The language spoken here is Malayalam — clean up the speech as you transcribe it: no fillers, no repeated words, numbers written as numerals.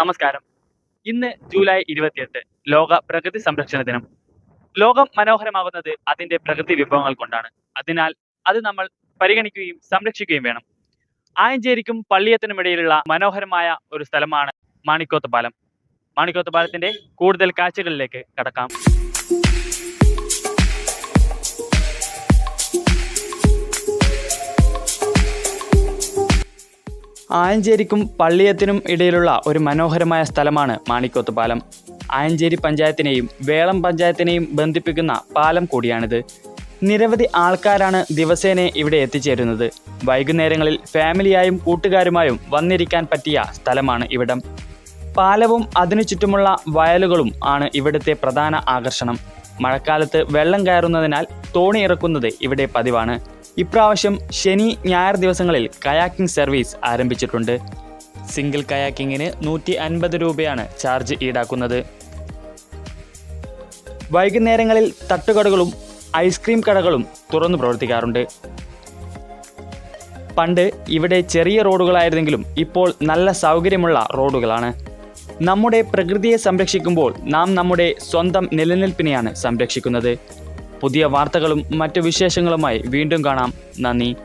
നമസ്കാരം. ഇന്ന് ജൂലൈ 28 ലോക പ്രകൃതി സംരക്ഷണ ദിനം. ലോകം മനോഹരമാകുന്നത് അതിന്റെ പ്രകൃതി വിഭവങ്ങൾ കൊണ്ടാണ്. അതിനാൽ അത് നമ്മൾ പരിഗണിക്കുകയും സംരക്ഷിക്കുകയും വേണം. ആയഞ്ചേരിക്കും പള്ളിയത്തിനും ഇടയിലുള്ള മനോഹരമായ ഒരു സ്ഥലമാണ് മാണിക്കോത്ത് പാലം. മാണിക്കോത്ത് പാലത്തിന്റെ കൂടുതൽ കാഴ്ചകളിലേക്ക് കടക്കാം. ആയഞ്ചേരിക്കും പള്ളിയത്തിനും ഇടയിലുള്ള ഒരു മനോഹരമായ സ്ഥലമാണ് മാണിക്കോത്ത് പാലം. ആയഞ്ചേരി പഞ്ചായത്തിനെയും വേളം പഞ്ചായത്തിനെയും ബന്ധിപ്പിക്കുന്ന പാലം കൂടിയാണിത്. നിരവധി ആൾക്കാരാണ് ദിവസേന ഇവിടെ എത്തിച്ചേരുന്നത്. വൈകുന്നേരങ്ങളിൽ ഫാമിലിയായും കൂട്ടുകാരുമായും വന്നിരിക്കാൻ പറ്റിയ സ്ഥലമാണ് ഇവിടം. പാലവും അതിനു ചുറ്റുമുള്ള വയലുകളും ആണ് ഇവിടുത്തെ പ്രധാന ആകർഷണം. മഴക്കാലത്ത് വെള്ളം കയറുന്നതിനാൽ തോണി ഇറക്കുന്നത് ഇവിടെ പതിവാണ്. ഇപ്രാവശ്യം ശനി ഞായർ ദിവസങ്ങളിൽ കയാക്കിംഗ് സർവീസ് ആരംഭിച്ചിട്ടുണ്ട്. സിംഗിൾ കയാക്കിങ്ങിന് 150 രൂപയാണ് ചാർജ് ഈടാക്കുന്നത്. വൈകുന്നേരങ്ങളിൽ തട്ടുകടകളും ഐസ്ക്രീം കടകളും തുറന്നു പ്രവർത്തിക്കാറുണ്ട്. പണ്ട് ഇവിടെ ചെറിയ റോഡുകളായിരുന്നെങ്കിലും ഇപ്പോൾ നല്ല സൗകര്യമുള്ള റോഡുകളാണ്. നമ്മുടെ പ്രകൃതിയെ സംരക്ഷിക്കുമ്പോൾ നാം നമ്മുടെ സ്വന്തം നിലനിൽപ്പിനെയാണ് സംരക്ഷിക്കുന്നത്. പുതിയ വാർത്തകളും മറ്റു വിശേഷങ്ങളുമായി വീണ്ടും കാണാം. നന്ദി.